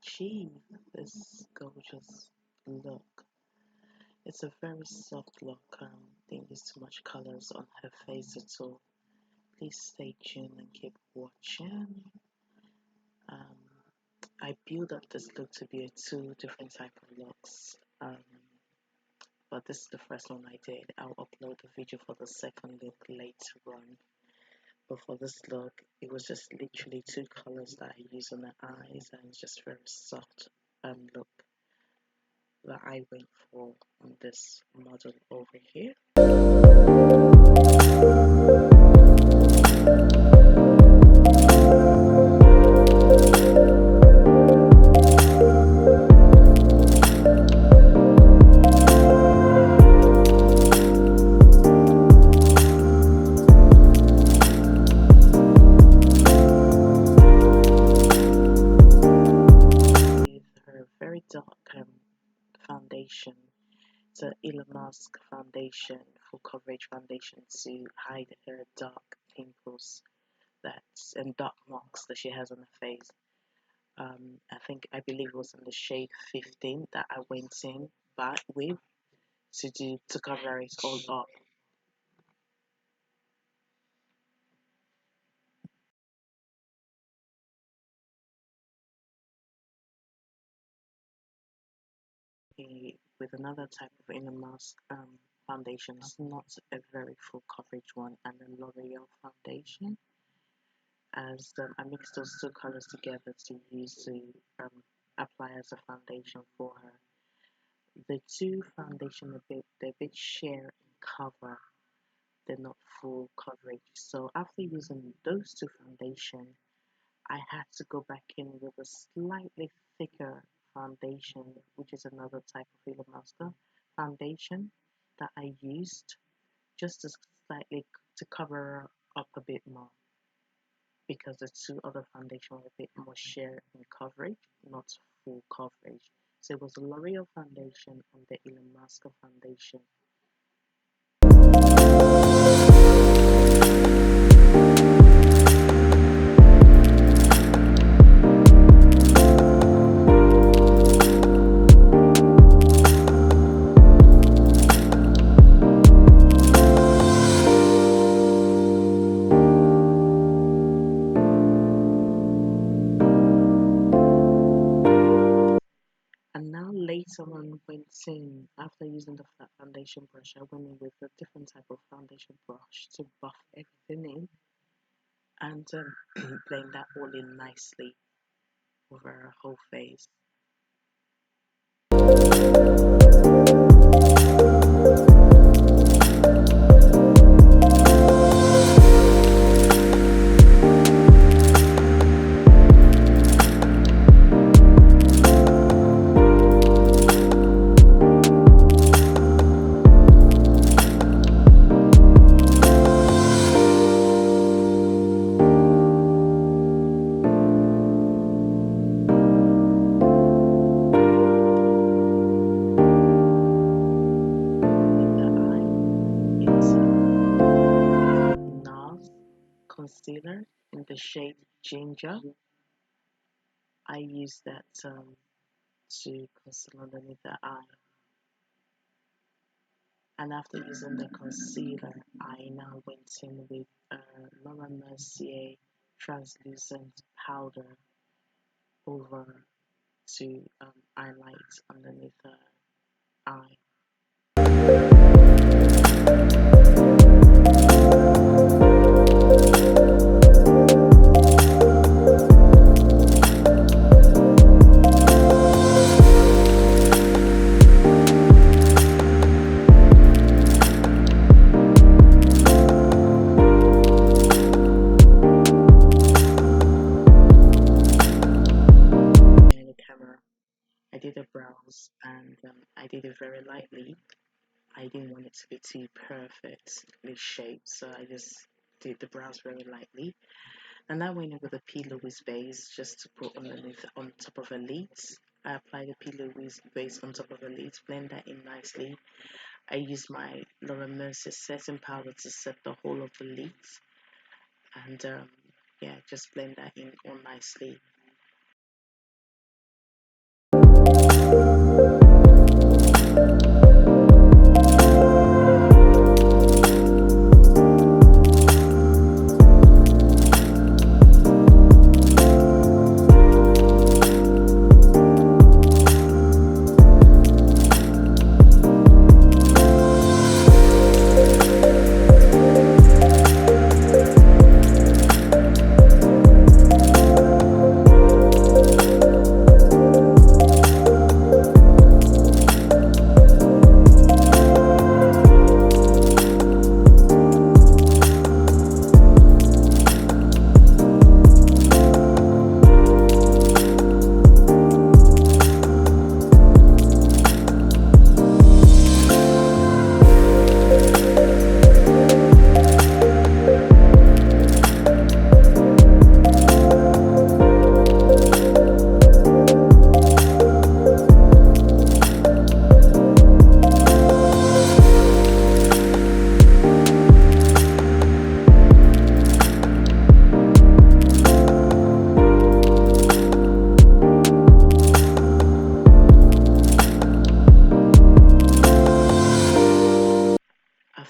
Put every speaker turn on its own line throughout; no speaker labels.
achieve this gorgeous look. It's a very soft look. Didn't use too much colors on her face at all. Please stay tuned and keep watching. Um, I built up this look to be a two different type of looks. But this is the first one I did. I'll upload the video for the second look later on. But for this look, it was just literally two colors that I used on the eyes, and it's just very soft look that I went for on this model over here. Very dark foundation. It's a Elon Musk foundation, full coverage foundation to hide her dark pimples that's and dark marks that she has on her face. I believe it was in the shade 15 that I went in back with to cover it all up. With another type of Elon Musk foundation, it's not a very full coverage one, and a L'Oreal foundation. As I mixed those two colors together to use to apply as a foundation for her. The two foundation they're a bit share in cover. They're not full coverage. So after using those two foundation, I had to go back in with a slightly thicker foundation, which is another type of Illamasqua foundation that I used just to slightly to cover up a bit more, because the two other foundation were a bit more share in coverage, not full coverage. So it was the L'Oreal foundation and the Illamasqua foundation. And now later on went in, after using the flat foundation brush, I went in with a different type of foundation brush to buff everything in and blend that all in nicely over her whole face. NARS concealer in the shade Ginger. I use that to conceal underneath the eye. And after using the concealer, I now went in with Laura Mercier translucent powder over to highlight underneath the eye. I did the brows and I did it very lightly. I didn't want it to be too perfectly shaped, so I just did the brows very lightly. And I went in with a P. Louise base just to put underneath on top of her lids. I applied the P. Louise base on top of her lids, blend that in nicely. I used my Laura Mercier setting powder to set the whole of the lids, and yeah, just blend that in all nicely.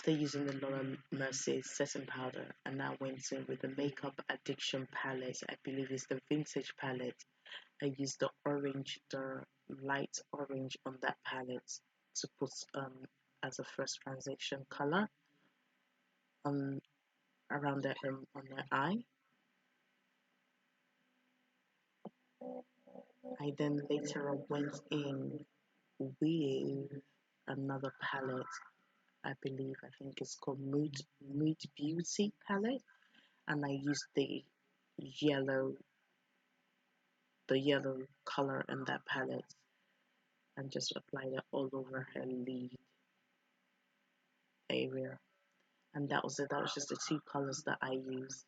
after using the Laura Mercier setting powder, and I went in with the Makeup Addiction palette. I believe it's the vintage palette. I used the light orange on that palette to put as a first transition color on around on the eye. I then later on went in with another palette. I think it's called Mood Beauty palette, and I used yellow the yellow color in that palette and just applied it all over her lid area. And that was it. That was just the two colors that I used.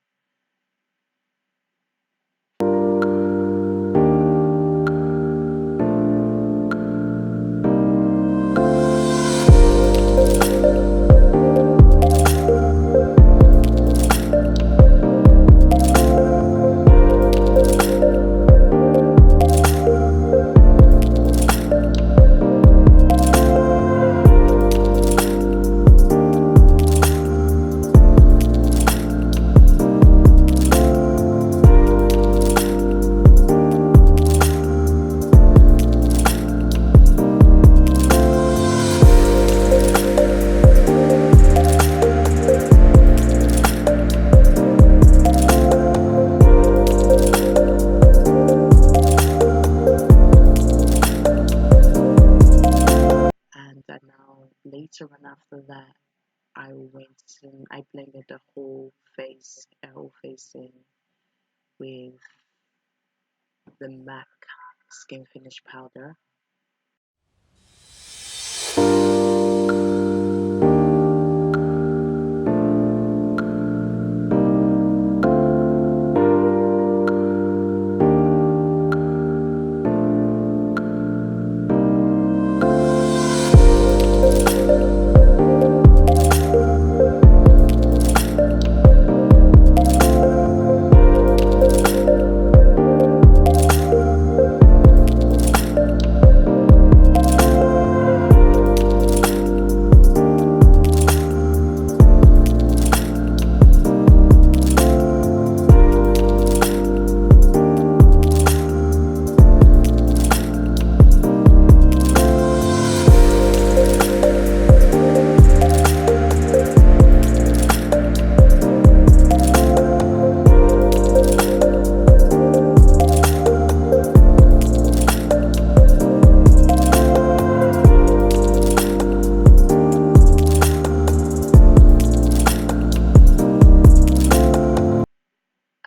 And then now later on after that, I blended whole face in with the MAC skin finish powder.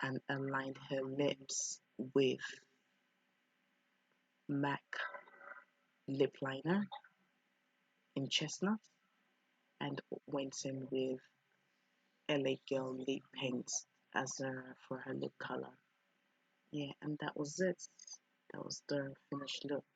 And aligned her lips with MAC lip liner in chestnut and went in with LA Girl lip paint as for her lip color. Yeah, and that was it. That was the finished look.